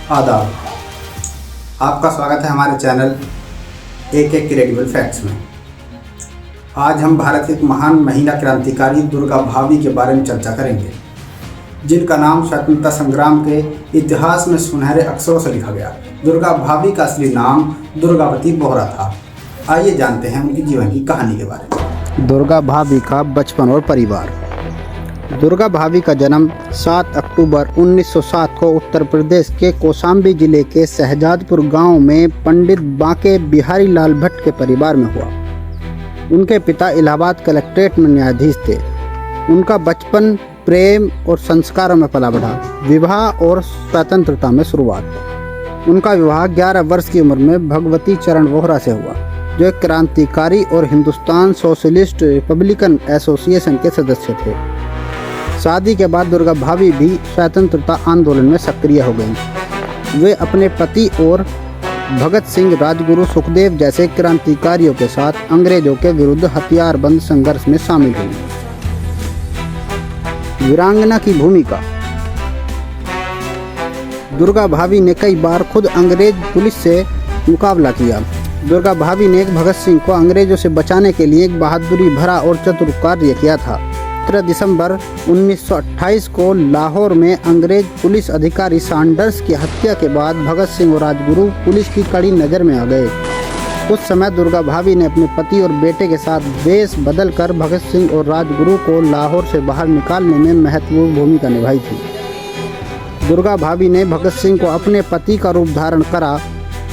आदाब। आपका स्वागत है हमारे चैनल एक क्रेडिबल फैक्ट्स में। आज हम भारत की एक महान महिला क्रांतिकारी दुर्गा भाभी के बारे में चर्चा करेंगे, जिनका नाम स्वतंत्रता संग्राम के इतिहास में सुनहरे अक्षरों से लिखा गया। दुर्गा भाभी का असली नाम दुर्गावती बोहरा था। आइए जानते हैं उनकी जीवन की कहानी के बारे में। दुर्गा भाभी का बचपन और परिवार। दुर्गा भाभी का जन्म 7 अक्टूबर 1907 को उत्तर प्रदेश के कौशाम्बी जिले के शहजादपुर गांव में पंडित बांके बिहारी लाल भट्ट के परिवार में हुआ। उनके पिता इलाहाबाद कलेक्ट्रेट में न्यायाधीश थे। उनका बचपन प्रेम और संस्कारों में पला बढ़ा। विवाह और स्वतंत्रता में शुरुआत। उनका विवाह 11 वर्ष की उम्र में भगवती चरण बोहरा से हुआ, जो एक क्रांतिकारी और हिंदुस्तान सोशलिस्ट रिपब्लिकन एसोसिएशन के सदस्य थे। शादी के बाद दुर्गा भाभी भी स्वतंत्रता आंदोलन में सक्रिय हो गईं। वे अपने पति और भगत सिंह, राजगुरु, सुखदेव जैसे क्रांतिकारियों के साथ अंग्रेजों के विरुद्ध हथियारबंद संघर्ष में शामिल हुई। वीरांगना की भूमिका। दुर्गा भाभी ने कई बार खुद अंग्रेज पुलिस से मुकाबला किया। दुर्गा भाभी ने भगत सिंह को अंग्रेजों से बचाने के लिए एक बहादुरी भरा और चतुर कार्य किया था। 17 दिसंबर 1928 को लाहौर में अंग्रेज पुलिस अधिकारी सैंडर्स की हत्या के बाद भगत सिंह और राजगुरु पुलिस की कड़ी नज़र में आ गए। उस समय दुर्गा भाभी ने अपने पति और बेटे के साथ वेश बदलकर भगत सिंह और राजगुरु को लाहौर से बाहर निकालने में महत्वपूर्ण भूमिका निभाई थी। दुर्गा भाभी ने भगत सिंह को अपने पति का रूप धारण करा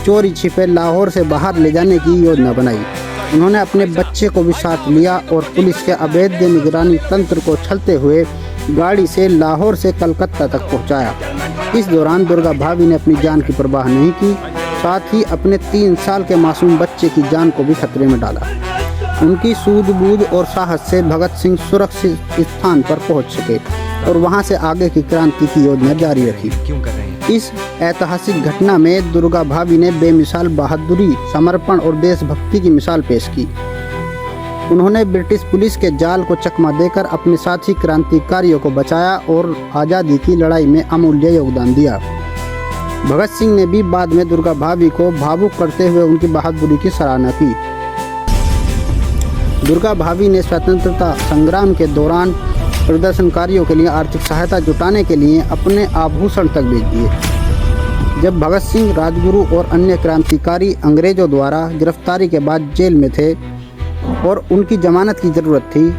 चोरी छिपे लाहौर से बाहर ले जाने की योजना बनाई। उन्होंने अपने बच्चे को भी साथ लिया और पुलिस के अवैध निगरानी तंत्र को छलते हुए गाड़ी से लाहौर से कलकत्ता तक पहुंचाया। इस दौरान दुर्गा भाभी ने अपनी जान की परवाह नहीं की, साथ ही अपने 3 साल के मासूम बच्चे की जान को भी खतरे में डाला। उनकी सूझबूझ और साहस से भगत सिंह सुरक्षित स्थान पर पहुंच सके और वहां से आगे की क्रांति की योजना जारी रखी। इस ऐतिहासिक घटना में दुर्गा भाभी ने बेमिसाल बहादुरी, समर्पण और देशभक्ति की मिसाल पेश की। उन्होंने ब्रिटिश पुलिस के जाल को चकमा देकर अपने साथी क्रांतिकारियों को बचाया और आज़ादी की लड़ाई में अमूल्य योगदान दिया। भगत सिंह ने भी बाद में दुर्गा भाभी को भावुक करते हुए उनकी बहादुरी की सराहना की। दुर्गा भाभी ने स्वतंत्रता संग्राम के दौरान प्रदर्शनकारियों के लिए आर्थिक सहायता जुटाने के लिए अपने आभूषण तक बेच दिए। जब भगत सिंह, राजगुरु और अन्य क्रांतिकारी अंग्रेजों द्वारा गिरफ्तारी के बाद जेल में थे और उनकी जमानत की ज़रूरत थी,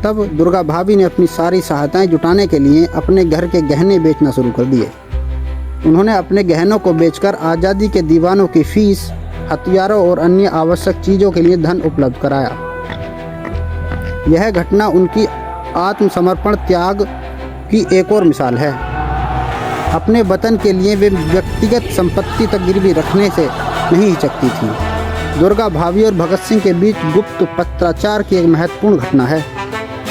तब दुर्गा भाभी ने अपनी सारी सहायताएं जुटाने के लिए अपने घर के गहने बेचना शुरू कर दिए। उन्होंने अपने गहनों को बेचकर आज़ादी के दीवानों की फीस, हथियारों और अन्य आवश्यक चीज़ों के लिए धन उपलब्ध कराया। यह घटना उनकी आत्मसमर्पण त्याग की एक और मिसाल है। अपने वतन के लिए वे व्यक्तिगत संपत्ति तक गिरवी रखने से नहीं हिचकती थी। दुर्गा भाभी और भगत सिंह के बीच गुप्त पत्राचार की एक महत्वपूर्ण घटना है,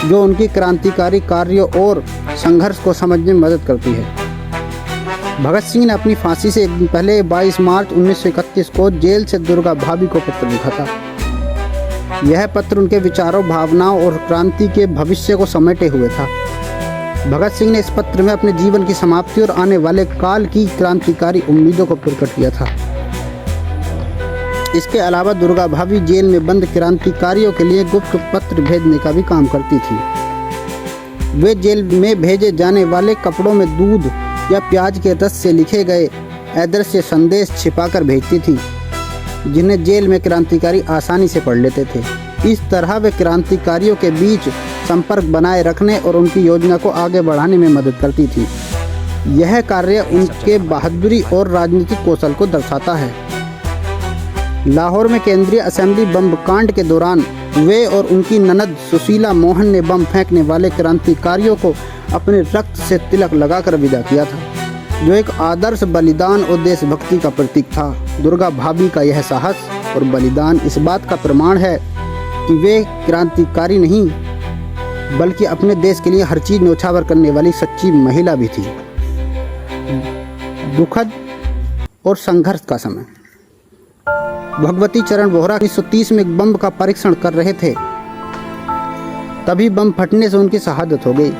जो उनकी क्रांतिकारी कार्यों और संघर्ष को समझने में मदद करती है। भगत सिंह ने अपनी फांसी से एक दिन पहले 22 मार्च 1931 को जेल से दुर्गा भाभी को पत्र लिखा था। यह पत्र उनके विचारों, भावनाओं और क्रांति के भविष्य को समेटे हुए था। भगत सिंह ने इस पत्र में अपने जीवन की समाप्ति और आने वाले काल की क्रांतिकारी उम्मीदों को प्रकट किया था। इसके अलावा दुर्गा भाभी जेल में बंद क्रांतिकारियों के लिए गुप्त पत्र भेजने का भी काम करती थी। वे जेल में भेजे जाने वाले कपड़ों में दूध या प्याज के रस से लिखे गए अदृश्य संदेश छिपाकर भेजती थी, जिन्हें जेल में क्रांतिकारी आसानी से पढ़ लेते थे। इस तरह वे क्रांतिकारियों के बीच संपर्क बनाए रखने और उनकी योजना को आगे बढ़ाने में मदद करती थी। यह कार्य उनके बहादुरी और राजनीतिक कौशल को दर्शाता है। लाहौर में केंद्रीय असेंबली बम कांड के दौरान वे और उनकी ननद सुशीला मोहन ने बम फेंकने वाले क्रांतिकारियों को अपने रक्त से तिलक लगाकर विदा किया था, जो एक आदर्श बलिदान और देशभक्ति का प्रतीक था। दुर्गा भाभी का यह साहस और बलिदान इस बात का प्रमाण है कि वे क्रांतिकारी नहीं, बल्कि अपने देश के लिए हर चीज़ न्यौछावर करने वाली सच्ची महिला भी थी। दुखद और संघर्ष का समय। भगवती चरण बोहरा 1930 में एक बम का परीक्षण कर रहे थे, तभी बम फटने से उनकी शहादत हो गई।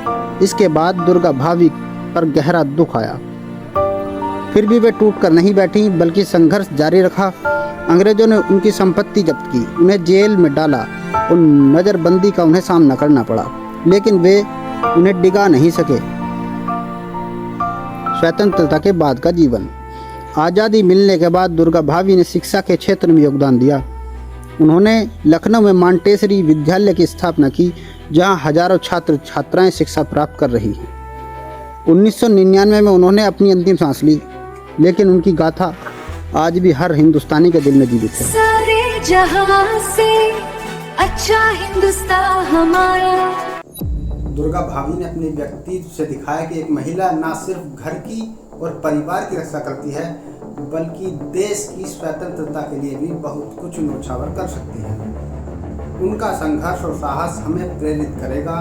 इसके बाद दुर्गा भाभी पर गहरा दुख आया। फिर भी वे टूट कर नहीं बैठी बल्कि संघर्ष जारी रखा। अंग्रेजों ने उनकी संपत्ति जब्त की, उन्हें जेल में डाला और नज़रबंदी का उन्हें सामना करना पड़ा, लेकिन वे उन्हें डिगा नहीं सके। स्वतंत्रता के बाद का जीवन। आज़ादी मिलने के बाद दुर्गा भाभी ने शिक्षा के क्षेत्र में योगदान दिया। उन्होंने लखनऊ में मांटेसरी विद्यालय की स्थापना की, जहां हजारों छात्र छात्राएं शिक्षा प्राप्त कर रही हैं। 1999 में उन्होंने अपनी अंतिम सांस ली, लेकिन उनकी गाथा आज भी हर हिंदुस्तानी के दिल में जीवित है। सारे जहां से अच्छा हिंदुस्तान हमारा। दुर्गा भाभी ने अपने व्यक्तित्व से दिखाया कि एक महिला न सिर्फ घर की और परिवार की रक्षा करती है, बल्कि देश की स्वतंत्रता के लिए भी बहुत कुछ न्यौछावर कर सकती है। उनका संघर्ष और साहस हमें प्रेरित करेगा।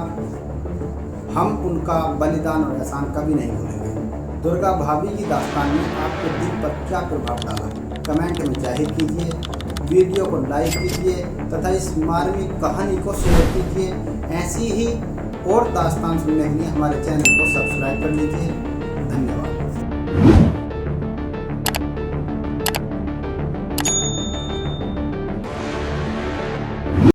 हम उनका बलिदान और एहसान कभी नहीं भूलेंगे। दुर्गा भाभी की दास्तान ने आपके दिल पर क्या प्रभाव डाला, कमेंट में जाहिर कीजिए। वीडियो को लाइक कीजिए तथा इस मार्मिक कहानी को शेयर कीजिए। ऐसी ही और दास्तान सुनने के लिए हमारे चैनल को सब्सक्राइब कर लीजिए।